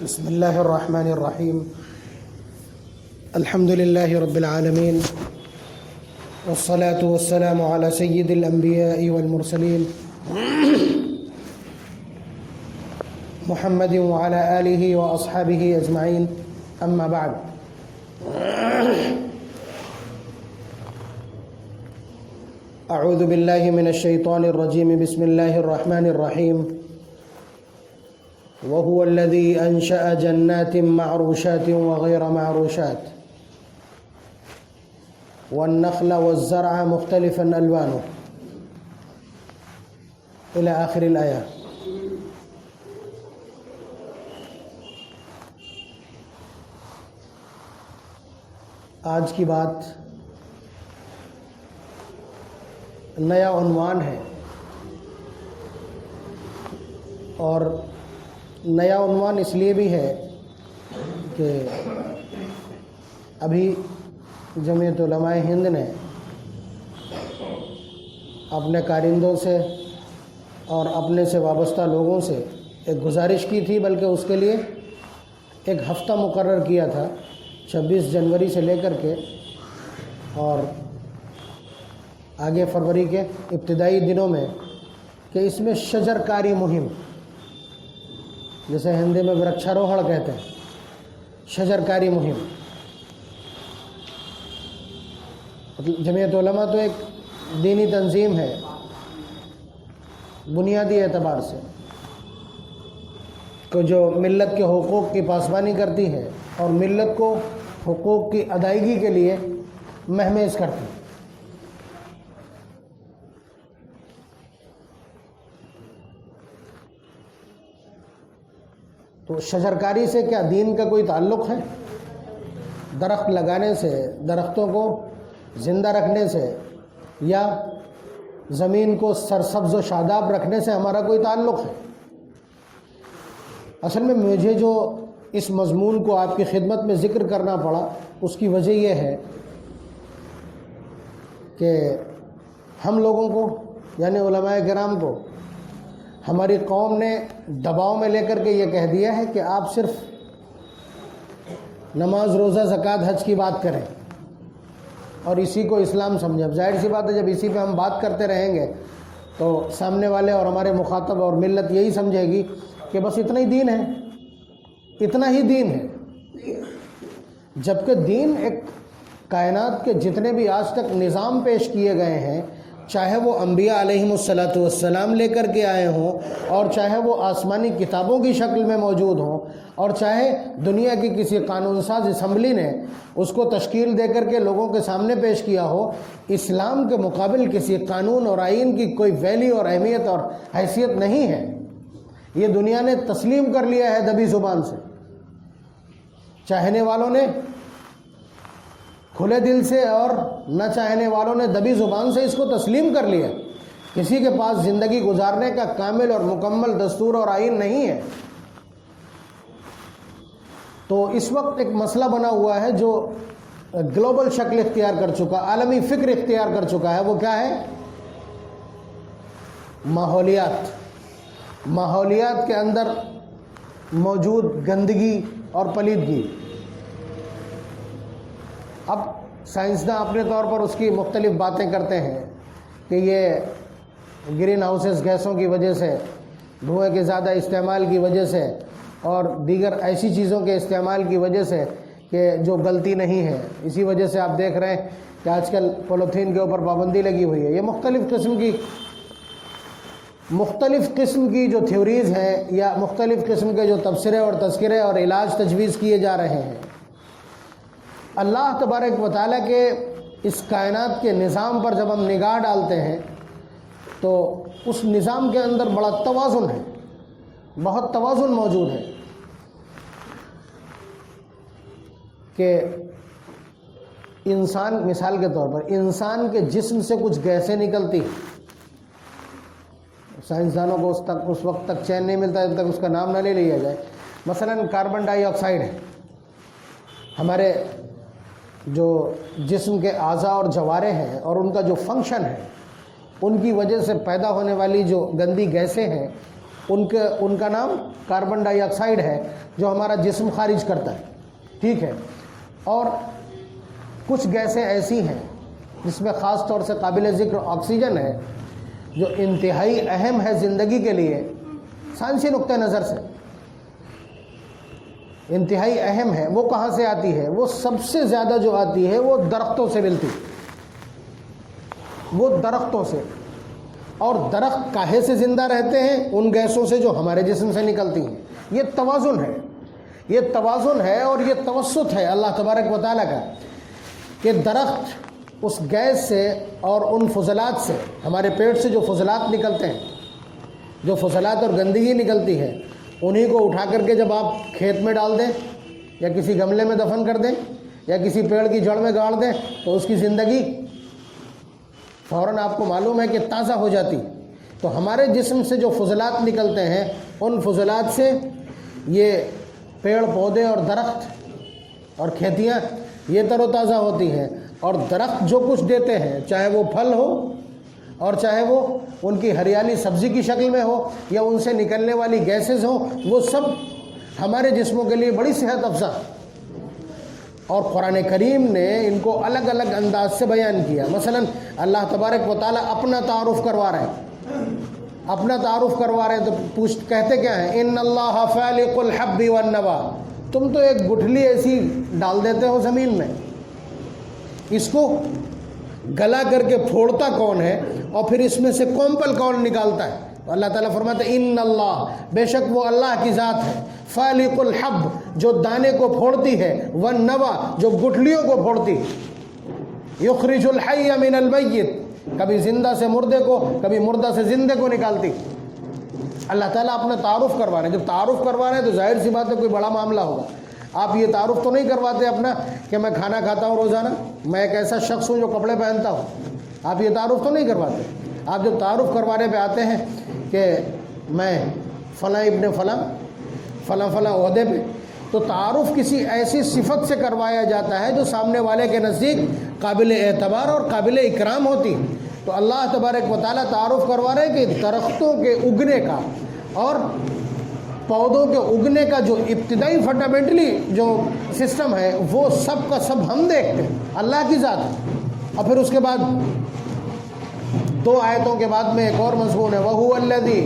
بسم الله الرحمن الرحيم. الحمد لله رب العالمين، والصلاة والسلام على سيد الأنبياء والمرسلين محمد وعلى آله وأصحابه أجمعين. أما بعد، أعوذ بالله من الشيطان الرجيم. بسم الله الرحمن الرحيم. وهو الذي أنشأ جنات معروشات وغير معروشات والنخل والزرع مختلفا ألوانه إلى آخر الآية. آج کی بات نیا عنوان ہے، اور نیا عنوان اس لیے بھی ہے کہ ابھی جمعیت علماء ہند نے اپنے کارندوں سے اور اپنے سے وابستہ لوگوں سے ایک گزارش کی تھی، بلکہ اس کے لیے ایک ہفتہ مقرر کیا تھا 26 جنوری سے لے کر کے اور آگے فروری کے ابتدائی دنوں میں، کہ اس میں شجر کاری مہم، جسے ہندی میں ورکشاروہڑ کہتے ہیں، شجر کاری مہم. جمعیت علماء تو ایک دینی تنظیم ہے بنیادی اعتبار سے، کہ جو ملت کے حقوق کی پاسبانی کرتی ہے اور ملت کو حقوق کی ادائیگی کے لیے مہمیز کرتی ہے. تو شجرکاری سے کیا دین کا کوئی تعلق ہے؟ درخت لگانے سے، درختوں کو زندہ رکھنے سے، یا زمین کو سرسبز و شاداب رکھنے سے ہمارا کوئی تعلق ہے؟ اصل میں مجھے جو اس مضمون کو آپ کی خدمت میں ذکر کرنا پڑا، اس کی وجہ یہ ہے کہ ہم لوگوں کو، یعنی علماء کرام کو، ہماری قوم نے دباؤ میں لے کر کے یہ کہہ دیا ہے کہ آپ صرف نماز، روزہ، زکوٰۃ، حج کی بات کریں اور اسی کو اسلام سمجھیں. اب ظاہر سی بات ہے، جب اسی پہ ہم بات کرتے رہیں گے تو سامنے والے اور ہمارے مخاطب اور ملت یہی سمجھے گی کہ بس اتنا ہی دین ہے، اتنا ہی دین ہے. جبکہ دین ایک کائنات کے جتنے بھی آج تک نظام پیش کیے گئے ہیں، چاہے وہ انبیاء علیہم الصلاۃ والسلام لے کر کے آئے ہوں، اور چاہے وہ آسمانی کتابوں کی شکل میں موجود ہوں، اور چاہے دنیا کی کسی قانون ساز اسمبلی نے اس کو تشکیل دے کر کے لوگوں کے سامنے پیش کیا ہو، اسلام کے مقابل کسی قانون اور آئین کی کوئی ویلیو اور اہمیت اور حیثیت نہیں ہے. یہ دنیا نے تسلیم کر لیا ہے دبی زبان سے. چاہنے والوں نے کھلے دل سے اور نہ چاہنے والوں نے دبی زبان سے اس کو تسلیم کر لیا. کسی کے پاس زندگی گزارنے کا کامل اور مکمل دستور اور آئین نہیں ہے. تو اس وقت ایک مسئلہ بنا ہوا ہے جو گلوبل شکل اختیار کر چکا، عالمی فکر اختیار کر چکا ہے. وہ کیا ہے؟ ماحولیات کے اندر موجود گندگی اور پلیدگی. اب سائنسداں اپنے طور پر اس کی مختلف باتیں کرتے ہیں کہ یہ گرین ہاؤسز گیسوں کی وجہ سے، دھوئیں کے زیادہ استعمال کی وجہ سے، اور دیگر ایسی چیزوں کے استعمال کی وجہ سے کہ جو غلطی نہیں ہے. اسی وجہ سے آپ دیکھ رہے ہیں کہ آج کل پولیتھین کے اوپر پابندی لگی ہوئی ہے. یہ مختلف قسم کی جو تھیوریز ہیں، یا مختلف قسم کے جو تبصرے اور تذکرے اور علاج تجویز کیے جا رہے ہیں. اللہ تبارک و تعالیٰ کے اس کائنات کے نظام پر جب ہم نگاہ ڈالتے ہیں تو اس نظام کے اندر بڑا توازن ہے، بہت توازن موجود ہے. کہ انسان، مثال کے طور پر انسان کے جسم سے کچھ گیسیں نکلتی ہیں. سائنسدانوں کو اس وقت تک چین نہیں ملتا جب تک اس کا نام نہ لے لیا جائے. مثلا کاربن ڈائی آکسائڈ ہے. ہمارے جو جسم کے اعضاء اور جوارے ہیں اور ان کا جو فنکشن ہے، ان کی وجہ سے پیدا ہونے والی جو گندی گیسیں ہیں، ان کا نام کاربن ڈائی آکسائڈ ہے جو ہمارا جسم خارج کرتا ہے، ٹھیک ہے. اور کچھ گیسیں ایسی ہیں جس میں خاص طور سے قابل ذکر آکسیجن ہے، جو انتہائی اہم ہے زندگی کے لیے. سائنسی نقطہ نظر سے انتہائی اہم ہے. وہ کہاں سے آتی ہے؟ وہ سب سے زیادہ جو آتی ہے وہ درختوں سے ملتی، وہ درختوں سے. اور درخت کاہے سے زندہ رہتے ہیں؟ ان گیسوں سے جو ہمارے جسم سے نکلتی ہیں. یہ توازن ہے، یہ توازن ہے اور یہ توسط ہے اللہ تبارک و تعالیٰ کا کہ درخت اس گیس سے اور ان فضلات سے، ہمارے پیٹ سے جو فضلات نکلتے ہیں، جو فضلات اور گندگی نکلتی ہے، انہی کو اٹھا کر کے جب آپ کھیت میں ڈال دیں یا کسی گملے میں دفن کر دیں یا کسی پیڑ کی جڑ میں گاڑ دیں تو اس کی زندگی فوراً آپ کو معلوم ہے کہ تازہ ہو جاتی. تو ہمارے جسم سے جو فضلات نکلتے ہیں، ان فضلات سے یہ پیڑ پودے اور درخت اور کھیتیاں یہ تر و تازہ ہوتی ہیں. اور درخت جو کچھ دیتے ہیں، چاہے وہ پھل ہو اور چاہے وہ ان کی ہریالی سبزی کی شکل میں ہو یا ان سے نکلنے والی گیسز ہوں، وہ سب ہمارے جسموں کے لیے بڑی صحت افزا. اور قرآن کریم نے ان کو الگ الگ انداز سے بیان کیا. مثلا اللہ تبارک و تعالیٰ اپنا تعارف کروا رہے ہیں، اپنا تعارف کروا رہے ہیں تو کہتے کیا ہیں؟ ان اللہ فالق الحب والنوا. تم تو ایک گٹھلی ایسی ڈال دیتے ہو زمین میں، اس کو گلا کر کے پھوڑتا کون ہے اور پھر اس میں سے کومپل کون نکالتا ہے؟ اللہ تعالیٰ فرماتے ہیں ان اللہ، بے شک وہ اللہ کی ذات ہے، فالق الحب، جو دانے کو پھوڑتی ہے، والنوا، جو گٹھلیوں کو پھوڑتی ہے، یخرج الحی من المیت، کبھی زندہ سے مردے کو، کبھی مردہ سے زندے کو نکالتی. اللہ تعالیٰ اپنا تعارف کروا رہے ہیں. جب تعارف کروا رہے ہیں تو ظاہر سی بات ہے کوئی بڑا معاملہ ہوگا. آپ یہ تعارف تو نہیں کرواتے اپنا کہ میں کھانا کھاتا ہوں روزانہ، میں ایک ایسا شخص ہوں جو کپڑے پہنتا ہوں. آپ یہ تعارف تو نہیں کرواتے. آپ جب تعارف کروانے پہ آتے ہیں کہ میں فلاں ابن فلاں فلاں فلاں عہدے پہ، تو تعارف کسی ایسی صفت سے کروایا جاتا ہے جو سامنے والے کے نزدیک قابل اعتبار اور قابل اکرام ہوتی. تو اللہ تبارک و تعالیٰ تعارف کروا رہے ہیں کہ درختوں کے اگنے کا اور پودوں کے اگنے کا جو ابتدائی فنڈامنٹلی جو سسٹم ہے وہ سب کا سب ہم دیکھتے ہیں، اللہ کی ذات ہے. اور پھر اس کے بعد 2 آیتوں کے بعد میں ایک اور مضمون ہے، وَهُوَ الَّذِي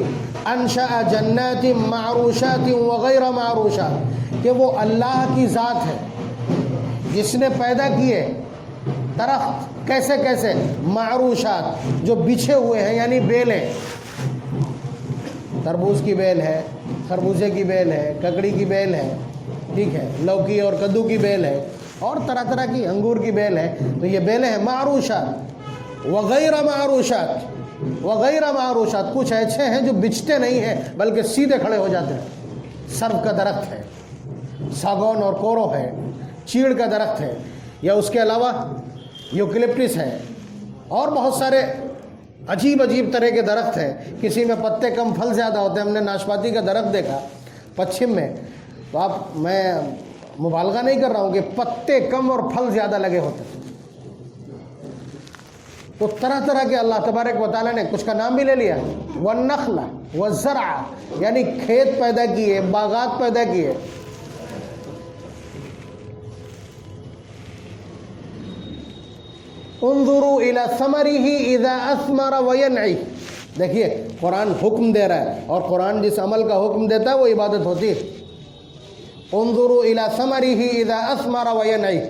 أَنشَأَ جَنَّاتٍ مَّعْرُوشَاتٍ وَغَيْرَ مَعْرُوشَاتٍ، کہ وہ اللہ کی ذات ہے جس نے پیدا کیے درخت. کیسے کیسے؟ معروشات، جو بچھے ہوئے ہیں، یعنی بیلیں. تربوز کی بیل ہے، خربوزے کی بیل ہے، ککڑی کی بیل ہے، ٹھیک ہے، لوکی اور کدو کی بیل ہے، اور طرح طرح کی انگور کی بیل ہے. تو یہ بیلیں ہیں معروشات. وغیرہ معروشات، وغیرہ معروشات، کچھ ایسے ہیں جو بچتے نہیں ہیں بلکہ سیدھے کھڑے ہو جاتے ہیں. سرو کا درخت ہے، ساگون اور کورو ہے، چیڑ کا درخت ہے، یا اس کے علاوہ یوکلپٹس ہے، اور بہت سارے عجیب عجیب طرح کے درخت ہیں. کسی میں پتے کم پھل زیادہ ہوتے ہیں. ہم نے ناشپاتی کا درخت دیکھا پچھم میں، تو میں مبالغہ نہیں کر رہا ہوں کہ پتے کم اور پھل زیادہ لگے ہوتے ہیں. تو طرح طرح کے اللہ تبارک و تعالیٰ نے کچھ کا نام بھی لے لیا، والنخل والزرع، یعنی کھیت پیدا کیے، باغات پیدا کیے. انظروا الى ثمره اذا اثمر وينعي. دیکھیے قرآن حکم دے رہا ہے، اور قرآن جس عمل کا حکم دیتا ہے وہ عبادت ہوتی ہے. انظروا الى ثمره اذا اثمر وينعي،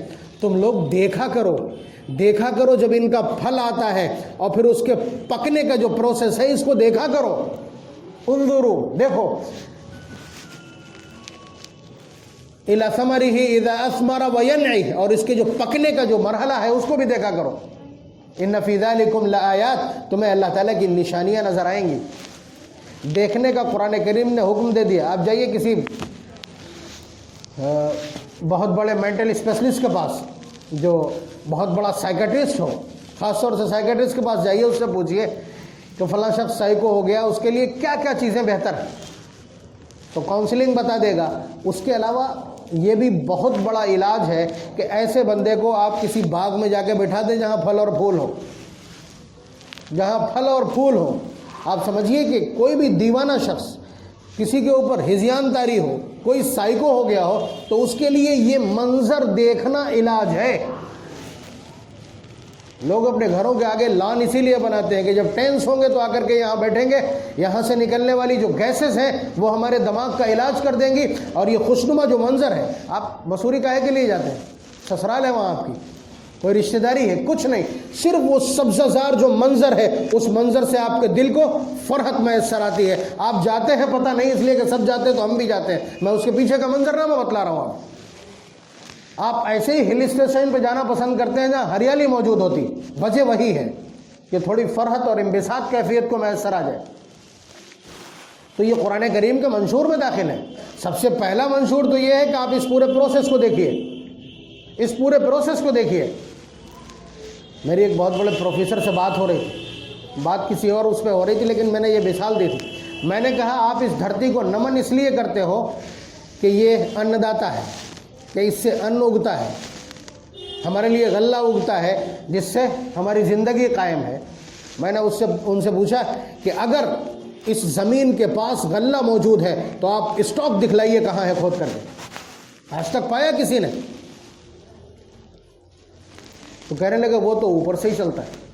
تم لوگ دیکھا کرو جب ان کا پھل آتا ہے اور پھر اس کے پکنے کا جو پروسیس ہے اس کو دیکھا کرو. انظروا، دیکھو. الى ثمره اذا اثمر وينعي، اور اس کے جو پکنے کا جو مرحلہ ہے اس کو بھی دیکھا کرو. ان فی ذلکم لآیات، تمہیں اللہ تعالیٰ کی نشانیاں نظر آئیں گی. دیکھنے کا قرآن کریم نے حکم دے دیا. آپ جائیے کسی بہت بڑے مینٹل اسپیشلسٹ کے پاس، جو بہت بڑا سائیکٹرسٹ ہو، خاص طور سے سائیکٹرسٹ کے پاس جائیے، اس سے پوچھئے کہ فلاں شخص سائیکو ہو گیا، اس کے لیے کیا کیا چیزیں بہتر ہیں، تو کاؤنسلنگ بتا دے گا. اس کے علاوہ یہ بھی بہت بڑا علاج ہے کہ ایسے بندے کو آپ کسی باغ میں جا کے بٹھا دیں جہاں پھل اور پھول ہو، جہاں پھل اور پھول ہو. آپ سمجھیے کہ کوئی بھی دیوانہ شخص کسی کے اوپر ہذیان طاری ہو، کوئی سائیکو ہو گیا ہو، تو اس کے لیے یہ منظر دیکھنا علاج ہے۔ لوگ اپنے گھروں کے آگے لان اسی لیے بناتے ہیں کہ جب ٹینس ہوں گے تو آ کر کے یہاں بیٹھیں گے، یہاں سے نکلنے والی جو گیسز ہیں وہ ہمارے دماغ کا علاج کر دیں گی، اور یہ خوشنما جو منظر ہے۔ آپ مسوری کاہے کے لیے جاتے ہیں؟ سسرال ہے وہاں آپ کی، کوئی رشتہ داری ہے؟ کچھ نہیں، صرف وہ سبزہ زار جو منظر ہے، اس منظر سے آپ کے دل کو فرحت میسر آتی ہے۔ آپ جاتے ہیں پتہ نہیں، اس لیے کہ سب جاتے ہیں تو ہم بھی جاتے ہیں، میں اس کے پیچھے کا منظرنامہ بتلا رہا ہوں۔ آپ ایسے ہی ہل اسٹیشن پہ جانا پسند کرتے ہیں جہاں ہریالی موجود ہوتی، وجہ وہی ہے کہ تھوڑی فرحت اور انبساط کیفیت کو میسر آ جائے۔ تو یہ قرآن کریم کے منشور میں داخل ہے۔ سب سے پہلا منشور تو یہ ہے کہ آپ اس پورے پروسیس کو دیکھیے، اس پورے پروسیس کو دیکھیے۔ میری ایک بہت بڑے پروفیسر سے بات ہو رہی تھی، بات کسی اور اس پہ ہو رہی تھی، لیکن میں نے یہ مثال دی تھی۔ میں نے کہا آپ اس دھرتی کو نمن اس لیے کرتے ہو کہ یہ ان داتا ہے، کہ اس سے ان اگتا ہے، ہمارے لیے غلہ اگتا ہے جس سے ہماری زندگی قائم ہے۔ میں نے ان سے پوچھا کہ اگر اس زمین کے پاس غلہ موجود ہے تو آپ اسٹاک دکھلائیے کہاں ہے کھود کر کے، آج تک پایا کسی نے؟ تو کہنے لگے وہ تو اوپر سے ہی چلتا ہے،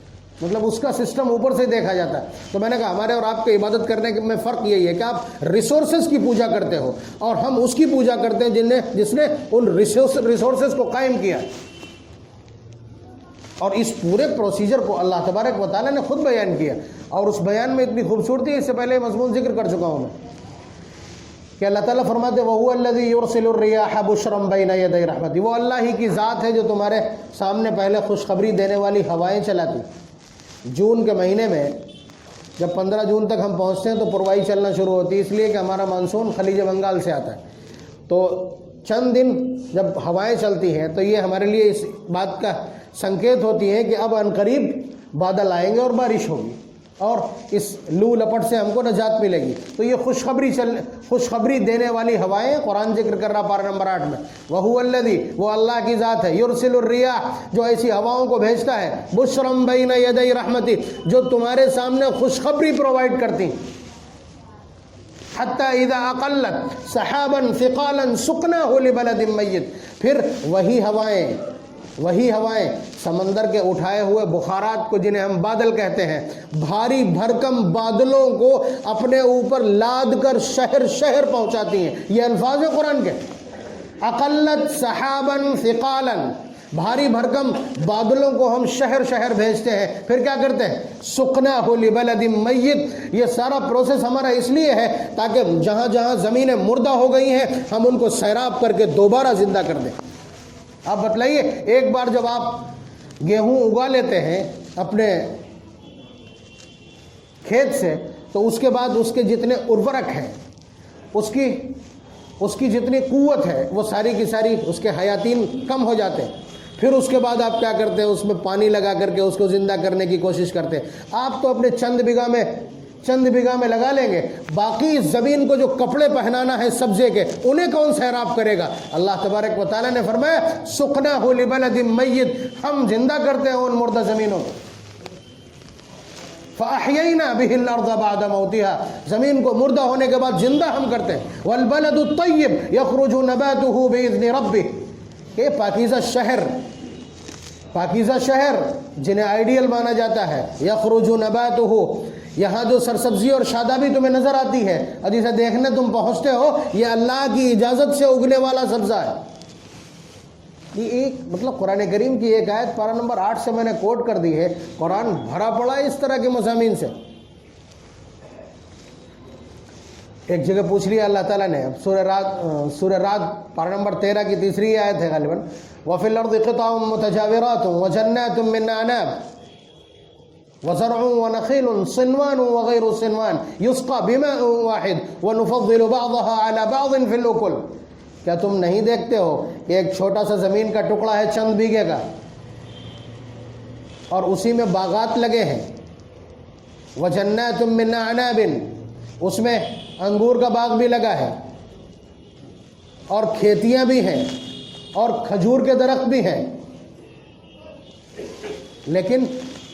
مطلب اس کا سسٹم اوپر سے دیکھا جاتا ہے۔ تو میں نے کہا ہمارے اور آپ کے عبادت کرنے میں فرق یہی ہے کہ آپ ریسورسز کی پوجا کرتے ہو، اور ہم اس کی پوجا کرتے ہیں جس نے ان ریسورسز کو قائم کیا۔ اور اس پورے پروسیجر کو اللہ تبارک و تعالیٰ نے خود بیان کیا، اور اس بیان میں اتنی خوبصورتی ہے، اس سے پہلے مضمون ذکر کر چکا ہوں میں کہ اللہ تعالیٰ فرماتے ہیں وَهُوَ الَّذِي يُرْسِلُ الرِّيَاحَ بُشْرًا بَيْنَ يَدَيْ رَحْمَتِهِ، وہ اللہ ہی کی ذات ہے جو تمہارے سامنے پہلے خوشخبری دینے والی ہوائیں چلاتی۔ جون کے مہینے میں جب 15 جون تک ہم پہنچتے ہیں تو پروائی چلنا شروع ہوتی ہے، اس لیے کہ ہمارا مانسون خلیج بنگال سے آتا ہے۔ تو چند دن جب ہوائیں چلتی ہیں تو یہ ہمارے لیے اس بات کا سنکیت ہوتی ہے کہ اب عنقریب بادل آئیں گے اور بارش ہوگی، اور اس لو لپٹ سے ہم کو نجات ملے گی۔ تو یہ خوشخبری دینے والی ہوائیں قرآن ذکر کر رہا پارہ نمبر 8 میں، وَهُوَ الَّذِي، وہ اللہ کی ذات ہے، يُرْسِلُ الرِّيَاحَ، جو ایسی ہواؤں کو بھیجتا ہے، بُشْرًا بَيْنَ يَدَيْ رَحْمَتِهِ، جو تمہارے سامنے خوشخبری پرووائڈ کرتی، حَتَّى إِذَا أَقَلَّتْ سَحَابًا ثِقَالًا سُقْنَاهُ لِبَلَدٍ مَيِّتٍ، پھر وہی ہوائیں سمندر کے اٹھائے ہوئے بخارات کو، جنہیں ہم بادل کہتے ہیں، بھاری بھرکم بادلوں کو اپنے اوپر لاد کر شہر شہر پہنچاتی ہیں۔ یہ الفاظ ہیں قرآن کے، اقلت سحابا ثقالا، بھاری بھرکم بادلوں کو ہم شہر شہر بھیجتے ہیں، پھر کیا کرتے ہیں؟ سقناہ لبلد میت، یہ سارا پروسیس ہمارا اس لیے ہے تاکہ جہاں جہاں زمینیں مردہ ہو گئی ہیں ہم ان کو سیراب کر کے دوبارہ زندہ کر دیں۔ آپ بتلائیے، ایک بار جب آپ گیہوں اگا لیتے ہیں اپنے کھیت سے تو اس کے بعد اس کے جتنے ارورک ہیں، اس کی جتنی قوت ہے، وہ ساری کی ساری اس کے حیاتین کم ہو جاتے ہیں۔ پھر اس کے بعد آپ کیا کرتے ہیں؟ اس میں پانی لگا کر کے اس کو زندہ کرنے کی کوشش کرتے ہیں۔ آپ تو اپنے چند بیگھہ میں لگا لیں گے، باقی زمین کو جو کپڑے پہنانا ہے سبزے کے، انہیں کون سیراب کرے گا؟ اللہ تبارک و تعالیٰ نے فرمایا سقناہ لبلد میت، ہم زندہ کرتے ہیں ان مردہ زمینوں کو۔ فَأَحْيَيْنَا بِهِ الْأَرْضَ بَعْدَ مَوْتِهَا، زمین کو مردہ ہونے کے بعد زندہ ہم کرتے ہیں۔ وَالْبَلَدُ الطَّيِّبُ يَخْرُجُ نَبَاتُهُ بِإِذْنِ رَبِّهِ، یہ پاکیزہ شہر جنہیں آئیڈیل مانا جاتا ہے، یخرج نباتہ، یہاں جو سرسبزی اور شادابی تمہیں نظر آتی ہے اور جسے دیکھنے تم پہنچتے ہو، یہ اللہ کی اجازت سے اگنے والا سبزہ ہے۔ یہ ایک مطلب قرآن کریم کی ایک آیت پارہ نمبر 8 سے میں نے کوٹ کر دی ہے، قرآن بھرا پڑا ہے اس طرح کے مضامین سے۔ ایک جگہ پوچھ لیا اللہ تعالیٰ نے، سورہ رعد پارہ نمبر 13 کی تیسری آیت ہے غالباً، وَفِي الْأَرْضِ قِطَعٌ مُتَجَاوِرَاتٌ وَجَنَّاتٌ مِّنْ أَعْنَابٍ وَزَرْعٌ وَنَخِيلٌ صِنْوَانٌ وَغَيْرُ صِنْوَانٍ يُسْقَىٰ بِمَاءٍ وَاحِدٍ وَنُفَضِّلُ بَعْضَهَا عَلَىٰ بَعْضٍ فِي الْأُكُلِ، کیا تم نہیں دیکھتے ہو کہ ایک چھوٹا سا زمین کا ٹکڑا ہے چند بیگھے کا، اور اسی میں باغات لگے ہیں، وَجَنَّاتٌ مِّنْ أَعْنَابٍ، اس میں انگور کا باغ بھی لگا ہے، اور کھیتیاں بھی ہیں، اور کھجور کے درخت بھی ہیں، لیکن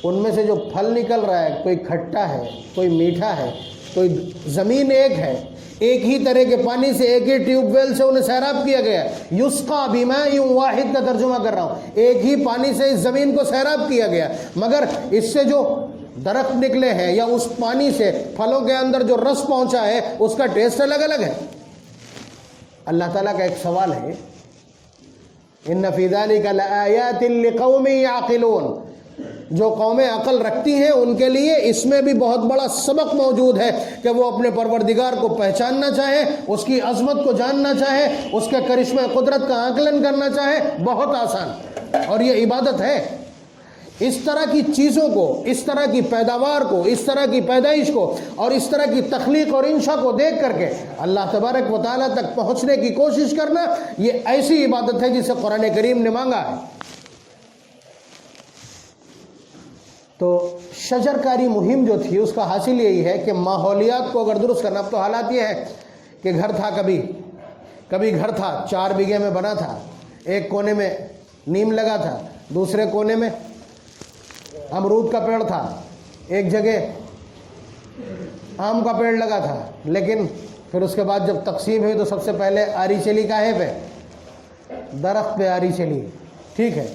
ان میں سے جو پھل نکل رہا ہے کوئی کھٹا ہے، کوئی میٹھا ہے، کوئی زمین ایک ہے، ایک ہی طرح کے پانی سے، ایک ہی ٹیوب ویل سے انہیں سیراب کیا گیا. یسقا بماء واحد کا ترجمہ کر رہا ہوں، ایک ہی پانی سے اس زمین کو سیراب کیا گیا، مگر اس سے جو درخت نکلے ہیں یا اس پانی سے پھلوں کے اندر جو رس پہنچا ہے اس کا ٹیسٹ الگ الگ ہے. اللہ تعالیٰ کا ایک سوال ہے، ان فی ذلک لآیات لقوم یعقلون، جو قومیں عقل رکھتی ہیں ان کے لیے اس میں بھی بہت بڑا سبق موجود ہے کہ وہ اپنے پروردگار کو پہچاننا چاہیں، اس کی عظمت کو جاننا چاہیں، اس کے کرشمہ قدرت کا آکلن کرنا چاہیں. بہت آسان، اور یہ عبادت ہے. اس طرح کی چیزوں کو، اس طرح کی پیداوار کو، اس طرح کی پیدائش کو اور اس طرح کی تخلیق اور انشاء کو دیکھ کر کے اللہ تبارک و تعالیٰ تک پہنچنے کی کوشش کرنا، یہ ایسی عبادت ہے جسے قرآن کریم نے مانگا ہے. تو شجر کاری مہم جو تھی اس کا حاصل یہی ہے کہ ماحولیات کو اگر درست کرنا. اب تو حالات یہ ہے کہ گھر تھا، کبھی گھر تھا 4 بیگھے میں بنا تھا، ایک کونے میں نیم لگا تھا، دوسرے کونے میں امرود کا پیڑ تھا، ایک جگہ آم کا پیڑ لگا تھا. لیکن پھر اس کے بعد جب تقسیم ہوئی تو سب سے پہلے آری چلی کاہے پہ؟ درخت پہ آری چلی. ٹھیک ہے،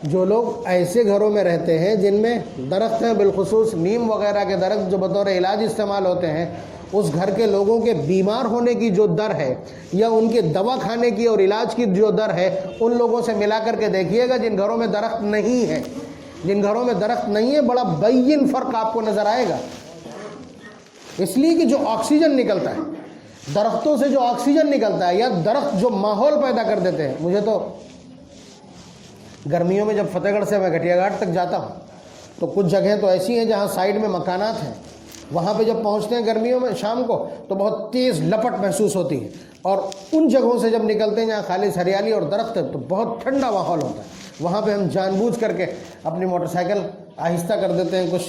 جو لوگ ایسے گھروں میں رہتے ہیں جن میں درخت ہیں، بالخصوص نیم وغیرہ کے درخت جو بطور علاج استعمال ہوتے ہیں، اس گھر کے لوگوں کے بیمار ہونے کی جو در ہے یا ان کے دوا کھانے کی اور علاج کی جو در ہے، ان لوگوں سے ملا کر کے دیکھیے گا جن گھروں میں درخت نہیں ہے. جن گھروں میں درخت نہیں ہے بڑا بین فرق آپ کو نظر آئے گا. اس لیے کہ جو آکسیجن نکلتا ہے درختوں سے، جو آکسیجن نکلتا ہے یا درخت جو ماحول پیدا کر دیتے ہیں. مجھے تو گرمیوں میں جب فتح گڑھ سے میں گھٹیا گھاٹ تک جاتا ہوں تو کچھ جگہیں تو ایسی ہیں جہاں سائڈ میں مکانات ہیں، وہاں پہ جب پہنچتے ہیں گرمیوں میں شام کو تو بہت تیز لپٹ محسوس ہوتی ہے، اور ان جگہوں سے جب نکلتے ہیں جہاں خالص ہریالی اور درخت ہے تو بہت ٹھنڈا ماحول ہوتا ہے. وہاں پہ ہم جان بوجھ کر کے اپنی موٹر سائیکل آہستہ کر دیتے ہیں، کچھ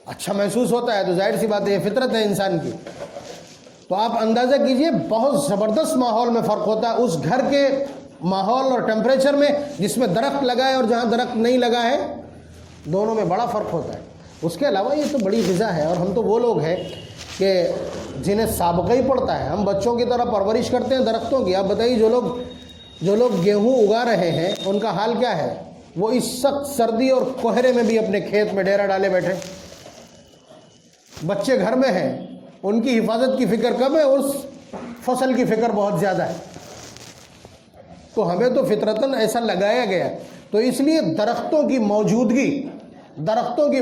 اچھا محسوس ہوتا ہے. تو ظاہر سی بات ہے، یہ فطرت ہے انسان کی. تو آپ اندازہ کیجئے بہت زبردست ماحول میں فرق ہوتا ہے اس گھر کے ماحول اور ٹیمپریچر میں جس میں درخت لگا ہے اور جہاں درخت نہیں لگا ہے، دونوں میں بڑا فرق ہوتا ہے. اس کے علاوہ یہ تو بڑی غذا ہے، اور ہم تو وہ لوگ ہیں کہ جنہیں سابقہ ہی پڑتا ہے. ہم بچوں کی طرح پرورش کرتے ہیں درختوں کی. آپ بتائیے جو لوگ گیہوں اگا رہے ہیں ان کا حال کیا ہے؟ وہ اس سخت سردی اور کوہرے میں بھی اپنے کھیت میں ڈیرا ڈالے بیٹھے. بچے گھر میں ہیں، ان کی حفاظت کی فکر کم ہے، اس فصل کی فکر بہت زیادہ ہے. تو ہمیں تو فطرتاً ایسا لگایا گیا. تو اس لیے درختوں کی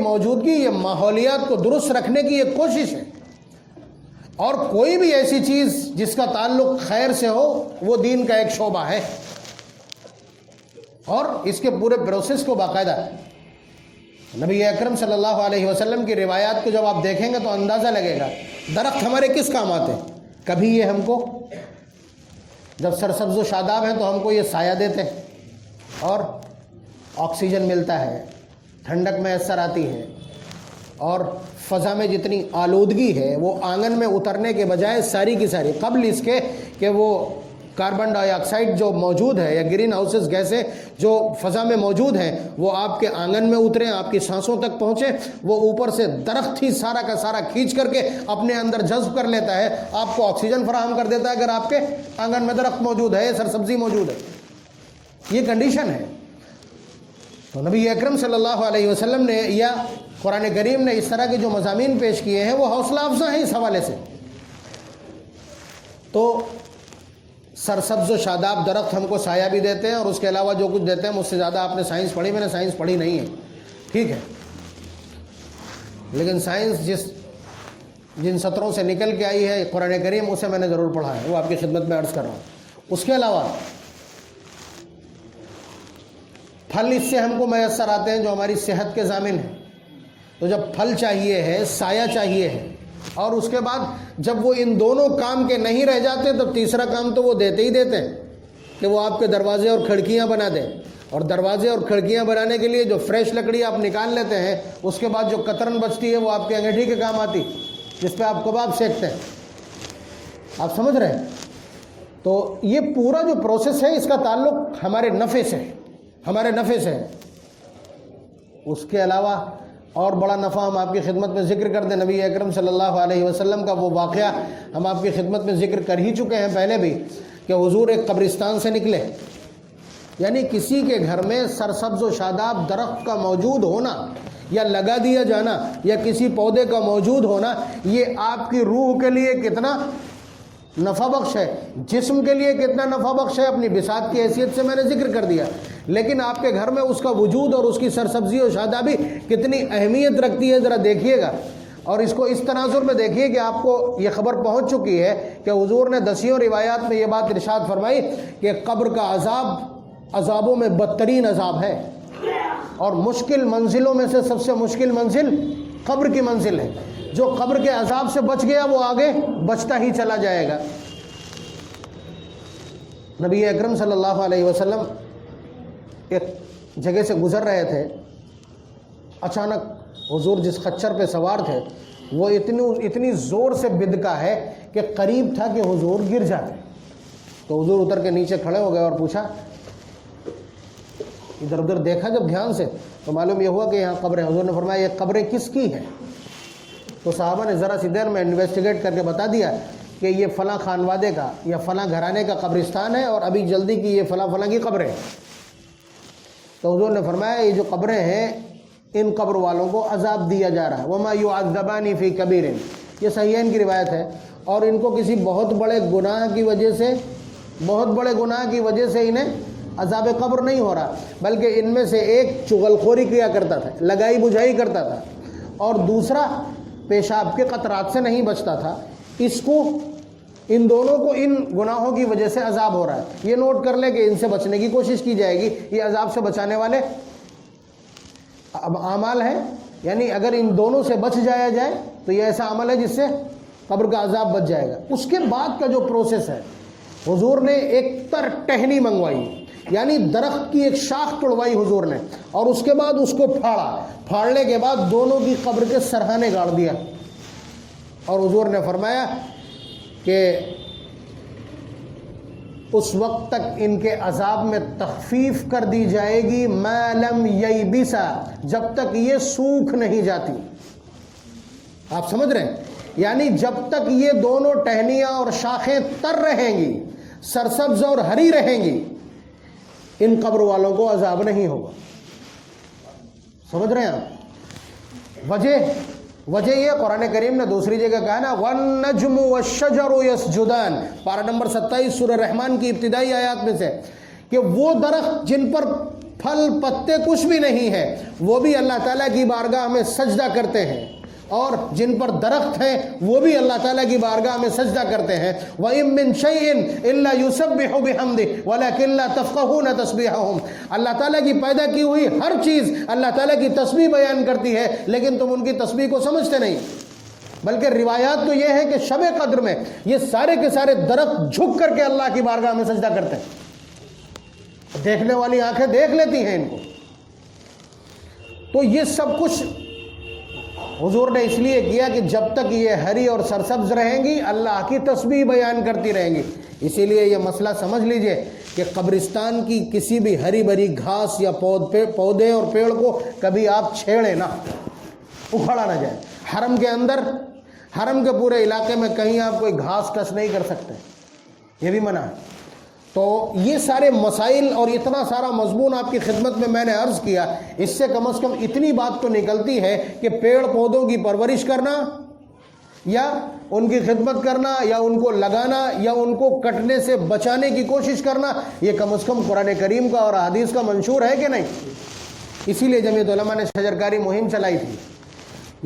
موجودگی یہ ماحولیات کو درست رکھنے کی ایک کوشش ہے. اور کوئی بھی ایسی چیز جس کا تعلق خیر سے ہو وہ دین کا ایک شعبہ ہے. اور اس کے پورے پروسیس کو باقاعدہ نبی اکرم صلی اللہ علیہ وسلم کی روایات کو جب آپ دیکھیں گے تو اندازہ لگے گا درخت ہمارے کس کام آتے ہیں. کبھی یہ ہم کو جب سرسبز و شاداب ہیں تو ہم کو یہ سایہ دیتے ہیں اور آکسیجن ملتا ہے، ٹھنڈک میسر آتی ہے، اور فضا میں جتنی آلودگی ہے وہ آنگن میں اترنے کے بجائے ساری کی ساری قبل اس کے کہ وہ کاربن ڈائی آکسائڈ جو موجود ہے یا گرین ہاؤسز گیسیں جو فضا میں موجود ہیں وہ آپ کے آنگن میں اتریں، آپ کی سانسوں تک پہنچیں، وہ اوپر سے درخت ہی سارا کا سارا کھینچ کر کے اپنے اندر جذب کر لیتا ہے، آپ کو آکسیجن فراہم کر دیتا ہے اگر آپ کے آنگن میں درخت موجود ہے، سرسبزی موجود ہے. یہ کنڈیشن ہے. تو نبی اکرم صلی اللہ علیہ وسلم نے یا قرآن کریم نے اس طرح کے جو مضامین پیش کیے ہیں وہ حوصلہ افزا ہیں اس حوالے سے. تو سرسبز و شاداب درخت ہم کو سایہ بھی دیتے ہیں اور اس کے علاوہ جو کچھ دیتے ہیں مجھ سے زیادہ آپ نے سائنس پڑھی، میں نے سائنس پڑھی نہیں ہے، ٹھیک ہے، لیکن سائنس جن سطروں سے نکل کے آئی ہے قرآن کریم اسے میں نے ضرور پڑھا ہے، وہ آپ کی خدمت میں عرض کر رہا ہوں. اس کے علاوہ پھل اس سے ہم کو میسر آتے ہیں جو ہماری صحت کے ضامن ہیں. تو جب پھل چاہیے ہے، سایہ چاہیے ہے، اور اس کے بعد جب وہ ان دونوں کام کے نہیں رہ جاتے تو تیسرا کام تو وہ دیتے ہی دیتے ہیں کہ وہ آپ کے دروازے اور کھڑکیاں بنا دیں. اور دروازے اور کھڑکیاں بنانے کے لیے جو فریش لکڑی آپ نکال لیتے ہیں اس کے بعد جو کترن بچتی ہے وہ آپ کی انگیٹھی کے کام آتی جس پہ آپ کباب سینکتے ہیں. آپ سمجھ رہے ہیں؟ تو یہ پورا جو پروسیس ہے اس کا تعلق ہمارے نفع سے ہے. اس کے علاوہ اور بڑا نفع ہم آپ کی خدمت میں ذکر کر دیں۔ نبی اکرم صلی اللہ علیہ وسلم کا وہ واقعہ ہم آپ کی خدمت میں ذکر کر ہی چکے ہیں پہلے بھی، کہ حضور ایک قبرستان سے نکلے، یعنی کسی کے گھر میں سرسبز و شاداب درخت کا موجود ہونا یا لگا دیا جانا یا کسی پودے کا موجود ہونا، یہ آپ کی روح کے لیے کتنا نفع بخش ہے، جسم کے لیے کتنا نفع بخش ہے، اپنی بساط کی حیثیت سے میں نے ذکر کر دیا، لیکن آپ کے گھر میں اس کا وجود اور اس کی سرسبزی و شادابی کتنی اہمیت رکھتی ہے، ذرا دیکھیے گا۔ اور اس کو اس تناظر میں دیکھیے کہ آپ کو یہ خبر پہنچ چکی ہے کہ حضور نے دسیوں روایات میں یہ بات ارشاد فرمائی کہ قبر کا عذاب عذابوں میں بدترین عذاب ہے، اور مشکل منزلوں میں سے سب سے مشکل منزل قبر کی منزل ہے۔ جو قبر کے عذاب سے بچ گیا وہ آگے بچتا ہی چلا جائے گا۔ نبی اکرم صلی اللہ علیہ وسلم ایک جگہ سے گزر رہے تھے، اچانک حضور جس خچر پہ سوار تھے وہ اتنی زور سے بدکا ہے کہ قریب تھا کہ حضور گر جاتے، تو حضور اتر کے نیچے کھڑے ہو گئے اور پوچھا، ادھر ادھر دیکھا جب دھیان سے تو معلوم یہ ہوا کہ یہاں قبریں۔ حضور نے فرمایا یہ قبریں کس کی ہیں؟ تو صحابہ نے ذرا سی دیر میں انویسٹیگیٹ کر کے بتا دیا کہ یہ فلاں خانوادے کا یا فلاں گھرانے کا قبرستان ہے، اور ابھی جلدی کی یہ فلاں فلاں کی قبریں ہیں۔ تو حضور نے فرمایا یہ جو قبریں ہیں ان قبر والوں کو عذاب دیا جا رہا ہے، وَمَا يُعَذَّبَانِ فِي كَبِيرٍ، یہ صحیحین کی روایت ہے، اور ان کو کسی بہت بڑے گناہ کی وجہ سے انہیں عذاب قبر نہیں ہو رہا، بلکہ ان میں سے ایک چغلخوری کیا کرتا تھا، لگائی بجھائی کرتا تھا، اور دوسرا پیشاب کے قطرات سے نہیں بچتا تھا، ان دونوں کو ان گناہوں کی وجہ سے عذاب ہو رہا ہے۔ یہ نوٹ کر لے کہ ان سے بچنے کی کوشش کی جائے گی، یہ عذاب سے بچانے والے اعمال ہیں، یعنی اگر ان دونوں سے بچ جایا جائے تو یہ ایسا عمل ہے جس سے قبر کا عذاب بچ جائے گا۔ اس کے بعد کا جو پروسیس ہے، حضور نے ایک ٹہنی منگوائی، یعنی درخت کی ایک شاخ توڑوائی حضور نے، اور اس کے بعد اس کو پھاڑنے کے بعد دونوں کی قبر کے سرہانے گاڑ دیا، اور حضور نے فرمایا کہ اس وقت تک ان کے عذاب میں تخفیف کر دی جائے گی ما لم ییبسا، جب تک یہ سوکھ نہیں جاتی۔ آپ سمجھ رہے ہیں؟ یعنی جب تک یہ دونوں ٹہنیاں اور شاخیں تر رہیں گی، سرسبز اور ہری رہیں گی، ان قبر والوں کو عذاب نہیں ہوگا۔ سمجھ رہے ہیں آپ؟ وجہ یہ قرآن کریم نے دوسری جگہ کہا نا، وَالنَّجْمُ وَالشَّجَرُ يَسْجُدَانِ، پارہ نمبر 27 سورہ رحمان کی ابتدائی آیات میں سے، کہ وہ درخت جن پر پھل پتے کچھ بھی نہیں ہے وہ بھی اللہ تعالیٰ کی بارگاہ میں سجدہ کرتے ہیں، اور جن پر درخت ہیں وہ بھی اللہ تعالیٰ کی بارگاہ میں سجدہ کرتے ہیں۔ وَإِن مِّن شَيْءٍ إِلَّا يُسَبِّحُ بِحَمْدِهِ وَلَكِن لَّا تَفْقَهُونَ تَسْبِيحَهُمْ، اللہ تعالیٰ کی پیدا کی ہوئی ہر چیز اللہ تعالیٰ کی تسبیح بیان کرتی ہے، لیکن تم ان کی تسبیح کو سمجھتے نہیں۔ بلکہ روایات تو یہ ہے کہ شب قدر میں یہ سارے کے سارے درخت جھک کر کے اللہ کی بارگاہ میں سجدہ کرتے ہیں، دیکھنے والی آنکھیں دیکھ لیتی ہیں ان کو۔ تو یہ سب کچھ حضور نے اس لیے کیا کہ جب تک یہ ہری اور سرسبز رہیں گی اللہ کی تسبیح بیان کرتی رہیں گی۔ اسی لیے یہ مسئلہ سمجھ لیجئے کہ قبرستان کی کسی بھی ہری بھری گھاس یا پودے اور پیڑ کو کبھی آپ چھیڑیں نہ، اکھاڑا نہ جائے۔ حرم کے اندر، حرم کے پورے علاقے میں کہیں آپ کوئی گھاس ٹچ نہیں کر سکتے، یہ بھی منع ہے۔ تو یہ سارے مسائل اور اتنا سارا مضمون آپ کی خدمت میں نے عرض کیا، اس سے کم از کم اتنی بات تو نکلتی ہے کہ پیڑ پودوں کی پرورش کرنا یا ان کی خدمت کرنا یا ان کو لگانا یا ان کو کٹنے سے بچانے کی کوشش کرنا، یہ کم از کم قرآن کریم کا اور احادیث کا منشور ہے کہ نہیں؟ اسی لیے جمعیت علماء نے شجرکاری مہم چلائی تھی۔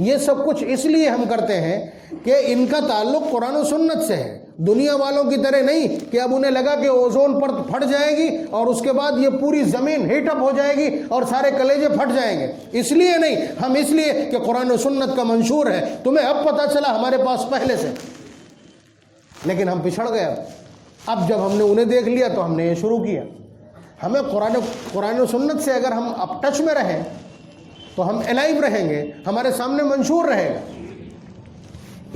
یہ سب کچھ اس لیے ہم کرتے ہیں کہ ان کا تعلق قرآن و سنت سے ہے، دنیا والوں کی طرح نہیں کہ اب انہیں لگا کہ اوزون پرت پھٹ جائے گی اور اس کے بعد یہ پوری زمین ہیٹ اپ ہو جائے گی اور سارے کلیجے پھٹ جائیں گے۔ اس لیے نہیں، ہم اس لیے کہ قرآن و سنت کا منشور ہے، تمہیں اب پتہ چلا، ہمارے پاس پہلے سے، لیکن ہم پچھڑ گئے۔ اب جب ہم نے انہیں دیکھ لیا تو ہم نے یہ شروع کیا۔ ہمیں قرآن و سنت سے اگر ہم اب ٹچ میں رہیں تو ہم الائیو رہیں گے، ہمارے سامنے منشور رہے گا۔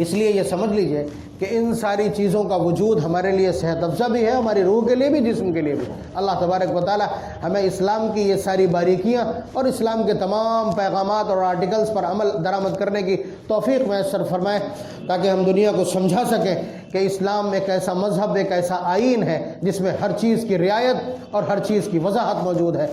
اس لیے یہ سمجھ لیجئے کہ ان ساری چیزوں کا وجود ہمارے لیے صحت افزا بھی ہے، ہماری روح کے لیے بھی، جسم کے لیے بھی۔ اللہ تبارک و تعالی ہمیں اسلام کی یہ ساری باریکیاں اور اسلام کے تمام پیغامات اور آرٹیکلز پر عمل درآمد کرنے کی توفیق میسر فرمائے، تاکہ ہم دنیا کو سمجھا سکیں کہ اسلام ایک ایسا مذہب، ایک ایسا آئین ہے جس میں ہر چیز کی رعایت اور ہر چیز کی وضاحت موجود ہے۔